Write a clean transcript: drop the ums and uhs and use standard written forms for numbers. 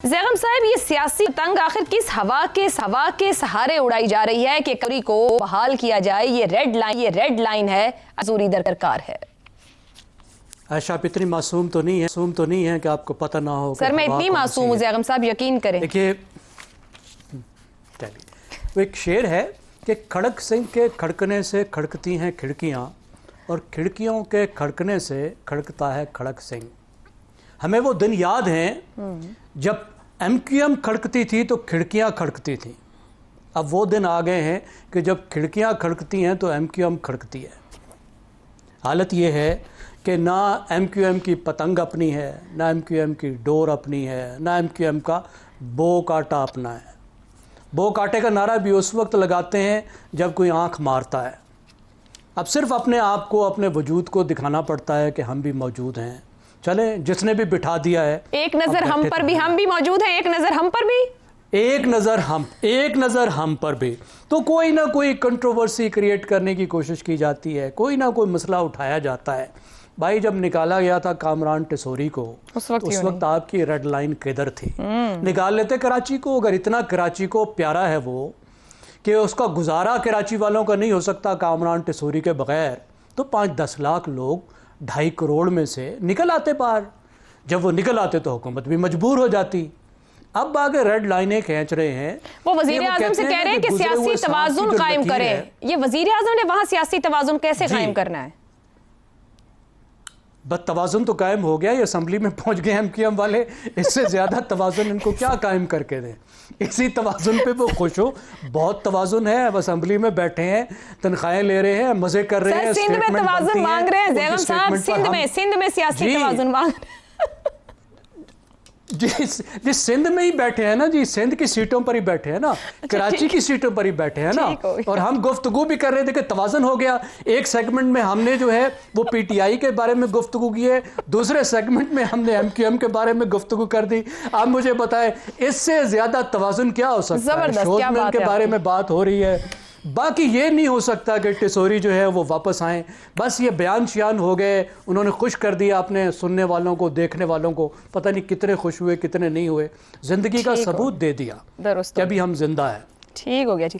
ज़ैगम साहब, ये सियासी तंग आखिर किस हवा के सहारे उड़ाई जा रही है कि करी को बहाल किया जाए? ये रेड लाइन है, अजूरी दरकार है। आयशा, आप इतनी मासूम तो नहीं है कि आपको पता ना हो। सर, मैं इतनी मासूम हूँ ज़ैगम साहब, यकीन करें। देखिए, वो एक शेर है कि खड़क सिंह के खड़कने से खड़कती हैं खिड़कियाँ और खिड़कियों के खड़कने से खड़कता है खड़क सिंह। हमें वो दिन याद हैं जब MQM खड़कती थी तो खिड़कियां खड़कती थी। अब वो दिन आ गए हैं कि जब खिड़कियां खड़कती हैं तो MQM खड़कती है। हालत ये है कि ना MQM की पतंग अपनी है, ना MQM की डोर अपनी है, ना MQM का बो काटा अपना है। बो काटे का नारा भी उस वक्त लगाते हैं जब कोई आंख मारता है। अब सिर्फ अपने आप को, अपने वजूद को दिखाना पड़ता है कि हम भी मौजूद हैं। चले, जिसने भी बिठा दिया है, एक नजर हम पर भी, हम भी मौजूद हैं, एक नजर हम पर भी, एक नज़र हम पर भी। तो कोई ना कोई कंट्रोवर्सी क्रिएट करने की कोशिश की जाती है, कोई ना कोई मसला उठाया जाता है। भाई, जब निकाला गया था कामरान टिसोरी को, उस वक्त आपकी रेड लाइन किधर थी? निकाल लेते कराची को। अगर इतना कराची को प्यारा है वो कि उसका गुजारा कराची वालों का नहीं हो सकता कामरान टिसोरी के बगैर, तो 5-10 लाख लोग 2.5 करोड़ में से निकल आते बाहर। जब वो निकल आते तो हुकूमत भी मजबूर हो जाती। अब आगे रेड लाइनें खींच रहे हैं। वो वजीर आजम से कह रहे हैं कि सियासी तवाजुन कायम करें। ये वजीर आजम ने वहां सियासी तवाजुन कैसे कायम करना है? बस तवाजुन तो कायम हो गया, ये असेंबली में पहुंच गए MQM वाले। इससे ज्यादा तवाजुन इनको क्या कायम करके दें? इसी तवाजुन पे वो खुश हो। बहुत तवाजुन है, अब असेंबली में बैठे हैं, तनख्वाहें ले रहे हैं, मजे कर रहे हैं। सिंध में तवाजुन मांग रहे हैं ज़ैगम साहब, सिंध में सियासी तवाजुन मांग रहे हैं। जी सिंध में ही बैठे हैं ना जी, सिंध की सीटों पर ही बैठे हैं ना, कराची की सीटों पर ही बैठे हैं ना। और हम गुफ्तगू भी कर रहे थे कि तवाज़ुन हो गया। एक सेगमेंट में हमने जो है वो PTI के बारे में गुफ्तगू की है, दूसरे सेगमेंट में हमने MQM के बारे में गुफ्तगू कर दी। आप मुझे बताएं, इससे ज्यादा तवाज़ुन क्या हो सकता है? शोधमैन के बारे में बात हो रही है। बाकी ये नहीं हो सकता कि टिसोरी जो है वो वापस आएँ। बस ये बयान शियान हो गए, उन्होंने खुश कर दिया अपने सुनने वालों को, देखने वालों को। पता नहीं कितने खुश हुए, कितने नहीं हुए। ज़िंदगी का सबूत दे दिया कि अभी हम जिंदा हैं। ठीक हो गया जी।